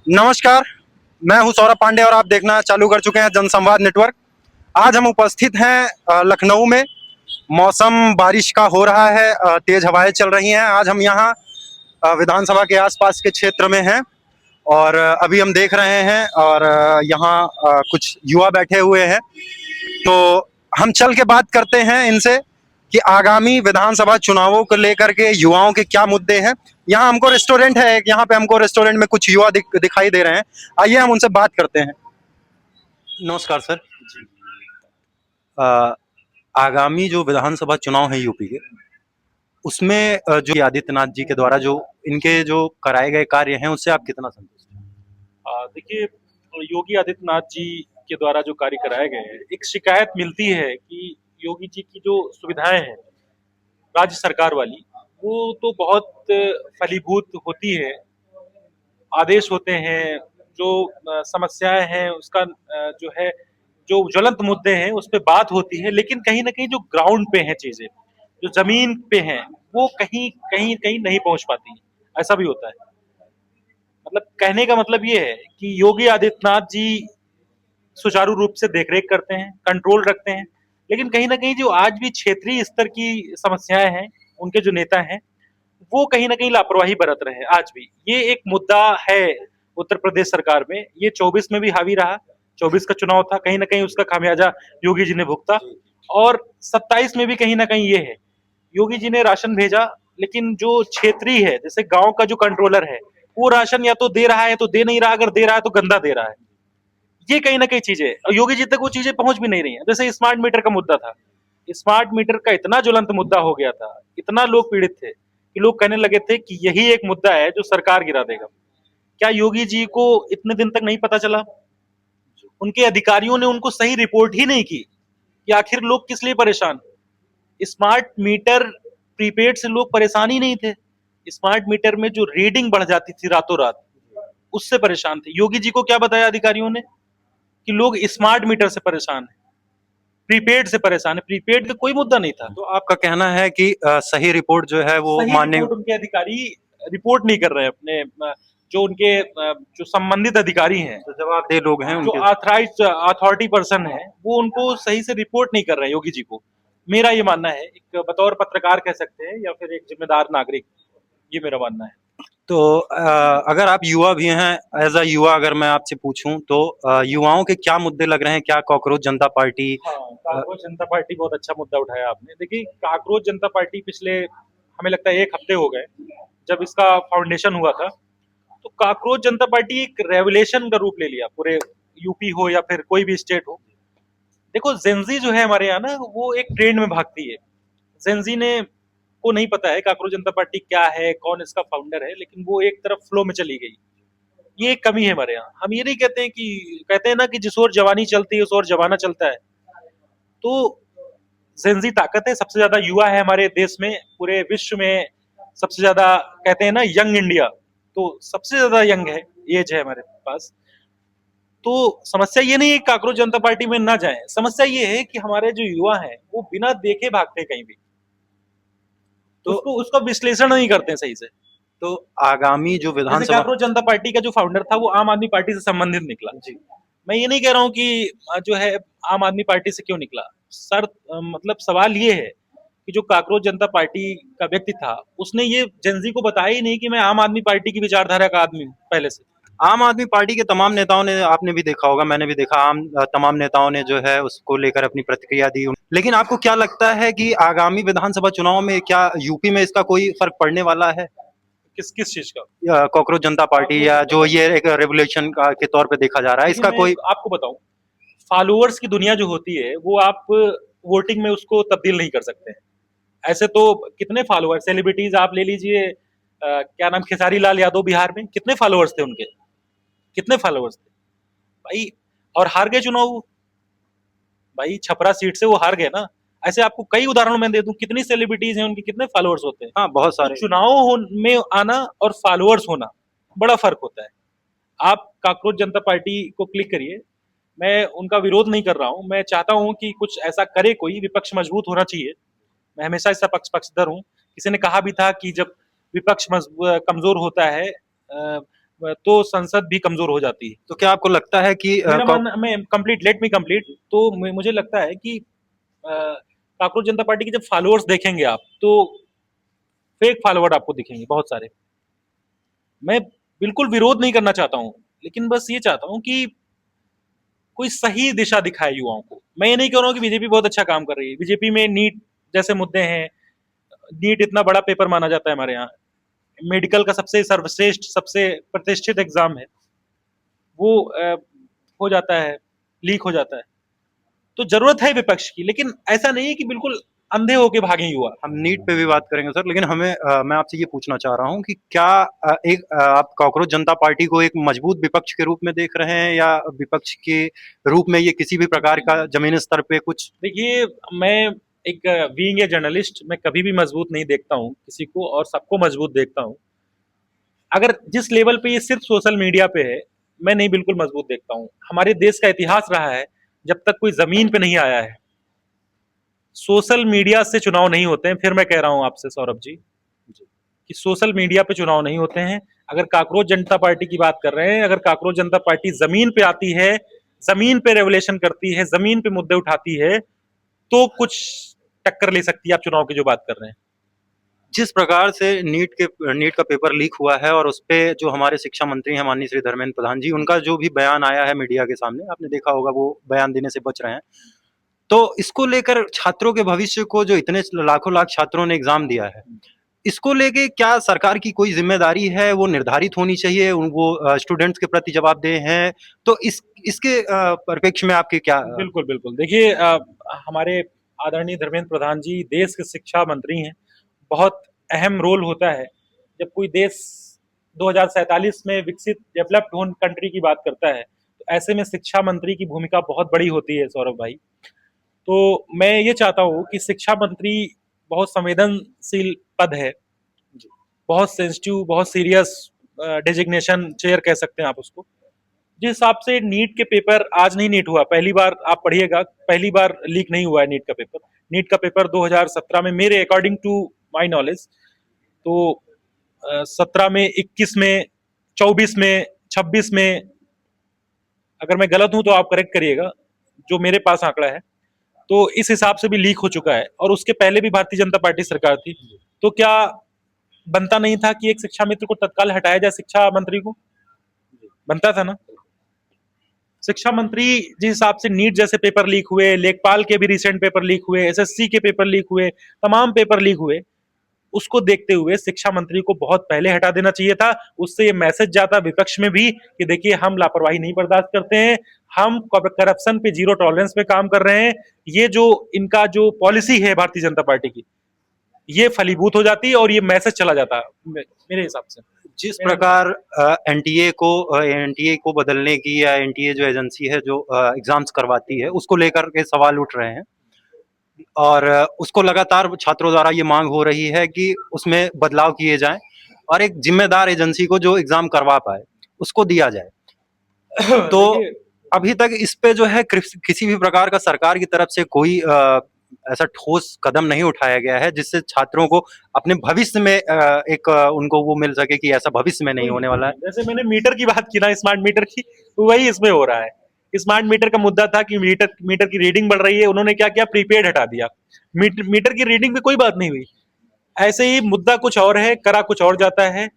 नमस्कार, मैं हूं सौरभ पांडे और आप देखना चालू कर चुके हैं जनसंवाद नेटवर्क। आज हम उपस्थित हैं लखनऊ में। मौसम बारिश का हो रहा है, तेज हवाएं चल रही हैं। आज हम यहाँ विधानसभा के आसपास के क्षेत्र में हैं और अभी हम देख रहे हैं और यहाँ कुछ युवा बैठे हुए हैं। तो हम चल के बात करते हैं इनसे कि आगामी विधानसभा चुनावों को लेकर के युवाओं के क्या मुद्दे हैं। यहाँ हमको रेस्टोरेंट है एक, यहाँ पे हमको रेस्टोरेंट में कुछ युवा दिखाई दे रहे हैं। आइए हम उनसे बात करते हैं। नमस्कार सर। अ, आगामी जो विधानसभा चुनाव है यूपी के, उसमें जो आदित्यनाथ जी के द्वारा जो इनके जो कराए गए कार्य हैं उससे आप कितना संतुष्ट हैं? देखिए, योगी आदित्यनाथ जी के द्वारा जो कार्य कराए गए हैं, एक शिकायत मिलती है कि योगी जी की जो सुविधाएं हैं राज्य सरकार वाली, वो तो बहुत फलीभूत होती है। आदेश होते हैं, जो समस्याएं हैं उसका जो है, जो ज्वलंत मुद्दे हैं उस पे बात होती है, लेकिन कहीं ना कहीं जो ग्राउंड पे हैं चीजें, जो जमीन पे हैं, वो कहीं कहीं कहीं नहीं पहुंच पाती। ऐसा भी होता है। मतलब कहने का मतलब ये है कि योगी आदित्यनाथ जी सुचारू रूप से देखरेख करते हैं, कंट्रोल रखते हैं, लेकिन कहीं ना कहीं जो आज भी क्षेत्रीय स्तर की समस्याएं हैं, उनके जो नेता हैं, वो कहीं ना कहीं लापरवाही बरत रहे हैं आज भी। ये एक मुद्दा है उत्तर प्रदेश सरकार में। ये 24 में भी हावी रहा। 24 का चुनाव था, कहीं ना कहीं उसका खामियाजा योगी जी ने भुगता। और 27 में भी कहीं ना कहीं ये है, योगी जी ने राशन भेजा, लेकिन जो क्षेत्रीय है, जैसे गांव का जो कंट्रोलर है, वो राशन या तो दे रहा है तो दे नहीं रहा, अगर दे रहा है तो गंदा दे रहा है। ये कहीं ना कहीं चीजें, और योगी जी तक वो चीजें पहुंच भी नहीं रही है। जैसे स्मार्ट मीटर का मुद्दा था, स्मार्ट मीटर का इतना ज्वलंत मुद्दा हो गया था, इतना लोग पीड़ित थे कि लोग कहने लगे थे कि यही एक मुद्दा है जो सरकार गिरा देगा। क्या योगी जी को इतने दिन तक नहीं पता चला? उनके अधिकारियों ने उनको सही रिपोर्ट ही नहीं की कि आखिर लोग किस लिए परेशान। स्मार्ट मीटर, प्रीपेड से लोग परेशान ही नहीं थे। स्मार्ट मीटर में जो रीडिंग बढ़ जाती थी रातों रात, उससे परेशान थे। योगी जी को क्या बताया अधिकारियों ने कि लोग स्मार्ट मीटर से परेशान है, प्रीपेड से परेशान है। प्रीपेड का कोई मुद्दा नहीं था। तो आपका कहना है कि सही रिपोर्ट जो है वो सही मान्य। रिपोर्ट उनके अधिकारी रिपोर्ट नहीं कर रहे हैं अपने जो उनके जो संबंधित अधिकारी हैं, जो जवाबदेह लोग हैं जो उनके। ऑथराइज्ड अथॉरिटी पर्सन है, वो उनको सही से रिपोर्ट नहीं कर रहे हैं योगी जी को। मेरा ये मानना है, एक बतौर पत्रकार कह सकते हैं या फिर एक जिम्मेदार नागरिक, ये मेरा मानना है। तो अगर आप युवा भी हैं, एज अ युवा अगर मैं आपसे पूछूं तो युवाओं के क्या मुद्दे लग रहे हैं? क्या कांग्रेस जनता पार्टी हाँ, कांग्रेस जनता पार्टी, बहुत अच्छा मुद्दा उठाया आपने। देखिए, कांग्रेस जनता पार्टी पिछले, हमें लगता है 1 हफ्ते हो गए जब इसका फाउंडेशन हुआ था, तो कांग्रेस जनता पार्टी एक रेवलेशन का रूप ले लिया, पूरे यूपी हो या फिर कोई भी स्टेट हो। देखो, जेंजी जो है हमारे यहाँ ना, वो एक ट्रेंड में भागती है। जेंजी ने को नहीं पता है कांग्रेस जनता पार्टी क्या है, कौन इसका फाउंडर है, लेकिन वो एक तरफ फ्लो में चली गई। ये एक कमी है हमारे यहाँ। हम ये नहीं कहते हैं कि, कहते हैं ना कि जिस ओर जवानी चलती है उस ओर जमाना चलता है। तो जेंजी ताकत है, सबसे ज्यादा युवा है हमारे देश में, पूरे विश्व में सबसे ज्यादा, कहते हैं ना यंग इंडिया, तो सबसे ज्यादा यंग है, एज है हमारे पास। तो समस्या ये नहीं है कि कांग्रेस जनता पार्टी में ना जाए, समस्या ये है कि हमारे जो युवा हैं वो बिना देखे भागते हैं कहीं भी, तो उसको उसका विश्लेषण नहीं करते हैं सही से। तो आगामी जो जैसे विधानसभा। कांग्रेस जनता पार्टी का जो फाउंडर था वो आम आदमी पार्टी से संबंधित निकला। जी। मैं ये नहीं कह रहा हूँ कि जो है आम आदमी पार्टी से क्यों निकला सर, मतलब सवाल ये है कि जो कांग्रेस जनता पार्टी का व्यक्ति था, उसने ये जेंजी को बताया ही नहीं कि मैं आम आदमी पार्टी की विचारधारा का आदमी हूँ पहले से। आम आदमी पार्टी के तमाम नेताओं ने, आपने भी देखा होगा, मैंने भी देखा, तमाम नेताओं ने जो है उसको लेकर अपनी प्रतिक्रिया दी। लेकिन आपको क्या लगता है कि आगामी विधानसभा चुनाव में क्या यूपी में इसका कोई फर्क पड़ने वाला है? किस किस चीज का? कांग्रेस जनता पार्टी या जो ये एक रेवोल्यूशन के तौर पे देखा जा रहा है, देखिए, इसका मैं कोई। आपको बताऊं, फॉलोअर्स की दुनिया जो होती है वो आप वोटिंग में उसको तब्दील नहीं कर सकते हैं। ऐसे तो कितने फॉलोअर्स, सेलिब्रिटीज आप ले लीजिए, क्या नाम, खेसारी लाल यादव, बिहार में कितने फॉलोअर्स थे उनके, कितने फॉलोअर्स थे भाई, और हार गए चुनाव भाई, छपरा सीट से वो हार गए ना। ऐसे आपको कई उदाहरण मैं दे दूं, कितनी सेलिब्रिटीज हैं, उनके कितने फॉलोअर्स होते हैं। हाँ, बहुत तो सारे। चुनाव में आना और फॉलोअर्स होना बड़ा फर्क होता है। आप कांग्रेस जनता पार्टी को क्लिक करिए, मैं उनका विरोध नहीं कर रहा हूं, मैं चाहता हूं कि कुछ ऐसा करे, कोई विपक्ष मजबूत होना चाहिए। मैं हमेशा इसका पक्षधर हूं। किसी ने कहा भी था कि जब विपक्ष कमजोर होता है, तो संसद भी कमजोर हो जाती है। तो क्या आपको लगता है कि मेरा मानना, मैं कंप्लीट, लेट मी कंप्लीट, तो मुझे लगता है कि कांग्रेस जनता पार्टी के जब फॉलोअर्स देखेंगे आप, तो फेक फॉलोअर आपको दिखेंगे बहुत सारे। मैं बिल्कुल विरोध नहीं करना चाहता हूं, लेकिन बस ये चाहता हूं कि कोई सही दिशा दिखाए युवाओं को। मैं ये नहीं कह रहा हूं कि बीजेपी बहुत अच्छा काम कर रही है। बीजेपी में नीट जैसे मुद्दे हैं, नीट इतना बड़ा पेपर माना जाता है हमारे यहाँ, मेडिकल का सबसे सर्वश्रेष्ठ, सबसे प्रतिष्ठित एग्जाम है, वो हो जाता है, लीक हो जाता है। तो जरूरत है विपक्ष की, लेकिन ऐसा नहीं है कि बिल्कुल अंधे होके भागे युवा। हम नीट पे भी बात करेंगे सर, लेकिन मैं आपसे ये पूछना चाह रहा हूँ कि क्या आप कॉकरोच जनता पार्टी को एक मजबूत विपक्ष के रूप में देख रहे हैं, या विपक्ष के रूप में ये किसी भी प्रकार का जमीनी स्तर पे कुछ? देखिए, मैं एक बीइंग ए जर्नलिस्ट, मैं कभी भी मजबूत नहीं देखता हूँ किसी को, और सबको मजबूत देखता हूँ। अगर जिस लेवल पे ये सिर्फ सोशल मीडिया पे है, मैं नहीं बिल्कुल मजबूत देखता हूँ। हमारे देश का इतिहास रहा है, जब तक कोई जमीन पे नहीं आया है, सोशल मीडिया से चुनाव नहीं होते हैं। फिर मैं कह रहा हूं आपसे सौरभ जी कि सोशल मीडिया पे चुनाव नहीं होते हैं। अगर कांग्रेस जनता पार्टी की बात कर रहे हैं, अगर कांग्रेस जनता पार्टी जमीन पे आती है, जमीन पे रेवोल्यूशन करती है, जमीन पे मुद्दे उठाती है, तो कुछ टक्कर ले सकती है आप चुनाव की जो बात कर रहे हैं। जिस प्रकार से नीट का पेपर लीक हुआ है, और उस पे जो हमारे शिक्षा मंत्री हैं माननीय श्री धर्मेंद्र प्रधान जी, उनका जो भी बयान आया है मीडिया के सामने, आपने देखा होगा, वो बयान देने से बच रहे हैं। तो इसको लेकर छात्रों के भविष्य को, जो इतने लाखों लाख छात्रों ने एग्जाम दिया है, इसको लेके क्या सरकार की कोई जिम्मेदारी है, वो निर्धारित होनी चाहिए, वो स्टूडेंट्स के प्रति जवाबदेह हैं? तो इसके परिप्रेक्ष्य में आपके क्या? बिल्कुल बिल्कुल, देखिए, हमारे आदरणीय धर्मेंद्र प्रधान जी देश के शिक्षा मंत्री हैं। बहुत अहम रोल होता है जब कोई देश 2047 में विकसित डेवलप्ड होन कंट्री की बात करता है, तो ऐसे में शिक्षा मंत्री की भूमिका बहुत बड़ी होती है सौरभ भाई। तो मैं ये चाहता हूँ कि शिक्षा मंत्री बहुत संवेदनशील पद है, बहुत सेंसिटिव, बहुत सीरियस डेजिग्नेशन, चेयर कह सकते हैं आप उसको। जिस हिसाब से नीट के पेपर, आज नहीं नीट हुआ, पहली बार आप पढ़िएगा, पहली बार लीक नहीं हुआ है नीट का पेपर। नीट का पेपर 2017 में, मेरे अकॉर्डिंग टू माई नॉलेज, तो 17 में, 21 में, 24 में, 26 में, अगर मैं गलत हूं तो आप करेक्ट करिएगा, जो मेरे पास आंकड़ा है, तो इस हिसाब से भी लीक हो चुका है। और उसके पहले भी भारतीय जनता पार्टी सरकार थी। तो क्या बनता नहीं था कि एक शिक्षा मित्र को तत्काल हटाया जाए शिक्षा मंत्री को? बनता था ना। शिक्षा मंत्री जिस हिसाब से नीट जैसे पेपर लीक हुए, लेखपाल के भी रिसेंट पेपर लीक हुए, एसएससी के पेपर लीक हुए, तमाम पेपर लीक हुए, उसको देखते हुए शिक्षा मंत्री को बहुत पहले हटा देना चाहिए था। उससे ये मैसेज जाता विपक्ष में भी कि देखिए, हम लापरवाही नहीं बर्दाश्त करते हैं, हम करप्शन पे जीरो टॉलरेंस पे काम कर रहे हैं। ये जो इनका जो पॉलिसी है भारतीय जनता पार्टी की, ये फलीभूत हो जाती है और ये मैसेज चला जाता मेरे हिसाब से। जिस प्रकार एनटीए को बदलने की, या एनटीए जो एजेंसी है जो एग्जाम्स करवाती है, उसको लेकर के सवाल उठ रहे हैं, और उसको लगातार छात्रों द्वारा ये मांग हो रही है कि उसमें बदलाव किए जाएं, और एक जिम्मेदार एजेंसी को जो एग्जाम करवा पाए उसको दिया जाए। तो अभी तक इस पे जो है किसी भी प्रकार का सरकार की तरफ से कोई ऐसा ठोस कदम नहीं उठाया गया है, जिससे छात्रों को अपने भविष्य में उनको वो मिल सके कि ऐसा भविष्य में नहीं होने वाला है। जैसे मैंने मीटर की बात की ना, स्मार्ट मीटर की, वही इसमें हो रहा है। स्मार्ट मीटर का मुद्दा था कि मीटर की रीडिंग बढ़ रही है, उन्होंने क्या किया, प्रीपेड हटा दिया। मीटर की रीडिंग पे कोई बात नहीं हुई। ऐसे ही मुद्दा कुछ और है, करा कुछ और जाता है,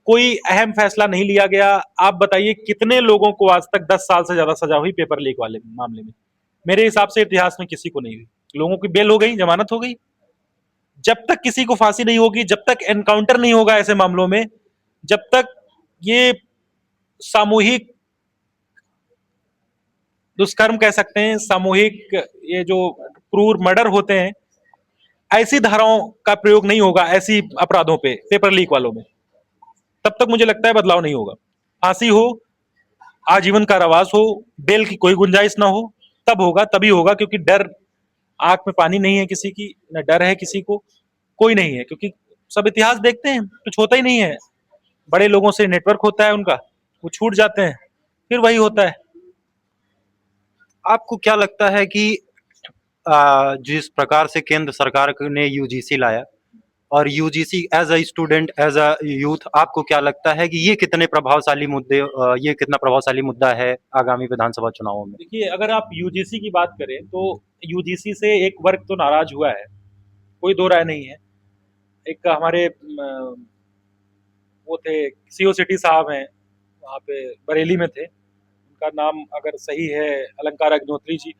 कोई अहम फैसला नहीं लिया गया। आप बताइए कितने लोगों को आज तक 10 साल से ज्यादा सजा हुई पेपर लीक वाले मामले में? मेरे हिसाब से इतिहास में किसी को नहीं हुई। लोगों की बेल हो गई, जमानत हो गई। जब तक किसी को फांसी नहीं होगी, जब तक एनकाउंटर नहीं होगा ऐसे मामलों में, जब तक ये सामूहिक दुष्कर्म कह सकते हैं, सामूहिक ये जो क्रूर मर्डर होते हैं, ऐसी धाराओं का प्रयोग नहीं होगा ऐसी अपराधों पे, पेपर लीक वालों में, तब तक मुझे लगता है बदलाव नहीं होगा। फांसी हो, आजीवन कारावास हो, बेल की कोई गुंजाइश ना हो, तब होगा, तभी होगा। क्योंकि डर, आंख में पानी नहीं है किसी की, न डर है किसी को, कोई नहीं है। क्योंकि सब इतिहास देखते हैं, कुछ होता ही नहीं है। बड़े लोगों से नेटवर्क होता है उनका, वो छूट जाते हैं, फिर वही होता है। आपको क्या लगता है कि जिस प्रकार से केंद्र सरकार ने यूजीसी लाया, और UGC as a student, as a youth, आपको क्या लगता है कि ये कितने प्रभावशाली मुद्दे, ये कितना प्रभावशाली मुद्दा है आगामी विधानसभा चुनावों में? देखिए, अगर आप यूजीसी की बात करें तो यूजीसी से एक वर्ग तो नाराज हुआ है, कोई दो राय नहीं है। एक हमारे वो थे सीओ सिटी साहब हैं, वहाँ पे बरेली में थे, उनका नाम अगर सही है अलंकार अग्निहोत्री जी,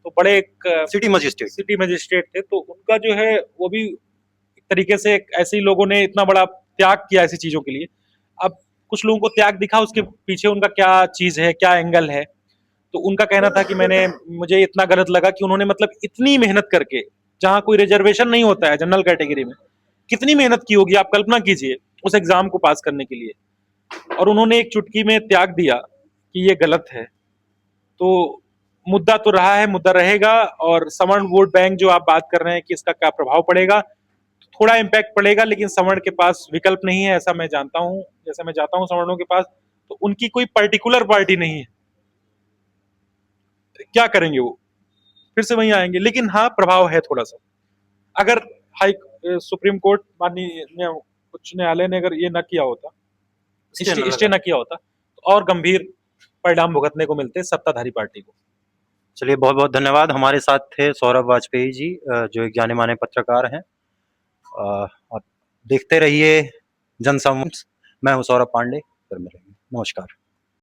तो बड़े एक सिटी मजिस्ट्रेट। सिटी मजिस्ट्रेट थे, तो उनका जो है वो भी एक तरीके से ऐसे ही लोगों ने इतना बड़ा त्याग किया ऐसी चीजों के लिए। अब कुछ लोगों को त्याग दिखा, उसके पीछे उनका क्या चीज है, क्या एंगल है। तो उनका कहना था कि मुझे इतना गलत लगा कि उन्होंने मतलब इतनी मेहनत करके, जहाँ कोई रिजर्वेशन नहीं होता है जनरल कैटेगरी में, कितनी मेहनत की होगी आप कल्पना कीजिए उस एग्जाम को पास करने के लिए, और उन्होंने एक चुटकी में त्याग दिया कि ये गलत है। तो मुद्दा तो रहा है, मुद्दा रहेगा। और सवर्ण वोट बैंक जो आप बात कर रहे हैं कि इसका क्या प्रभाव पड़ेगा, तो थोड़ा इम्पैक्ट पड़ेगा, लेकिन सवर्ण के पास विकल्प नहीं है, ऐसा मैं जानता हूं। जैसे मैं जाता हूं सवर्णों के पास, तो उनकी कोई पर्टिकुलर पार्टी नहीं है, क्या करेंगे वो, फिर से वहीं आएंगे। लेकिन हाँ, प्रभाव है थोड़ा सा। अगर हाई सुप्रीम कोर्ट, माननीय उच्च न्यायालय ने अगर ये ना किया होता, स्टे ना किया होता, तो और गंभीर परिणाम भुगतने को मिलते सत्ताधारी पार्टी को। चलिए, बहुत बहुत धन्यवाद। हमारे साथ थे सौरभ वाजपेयी जी, जो एक जाने माने पत्रकार हैं। आप देखते रहिए जनसंवाद। मैं हूं सौरभ पांडे, फिर मिलेंगे। नमस्कार।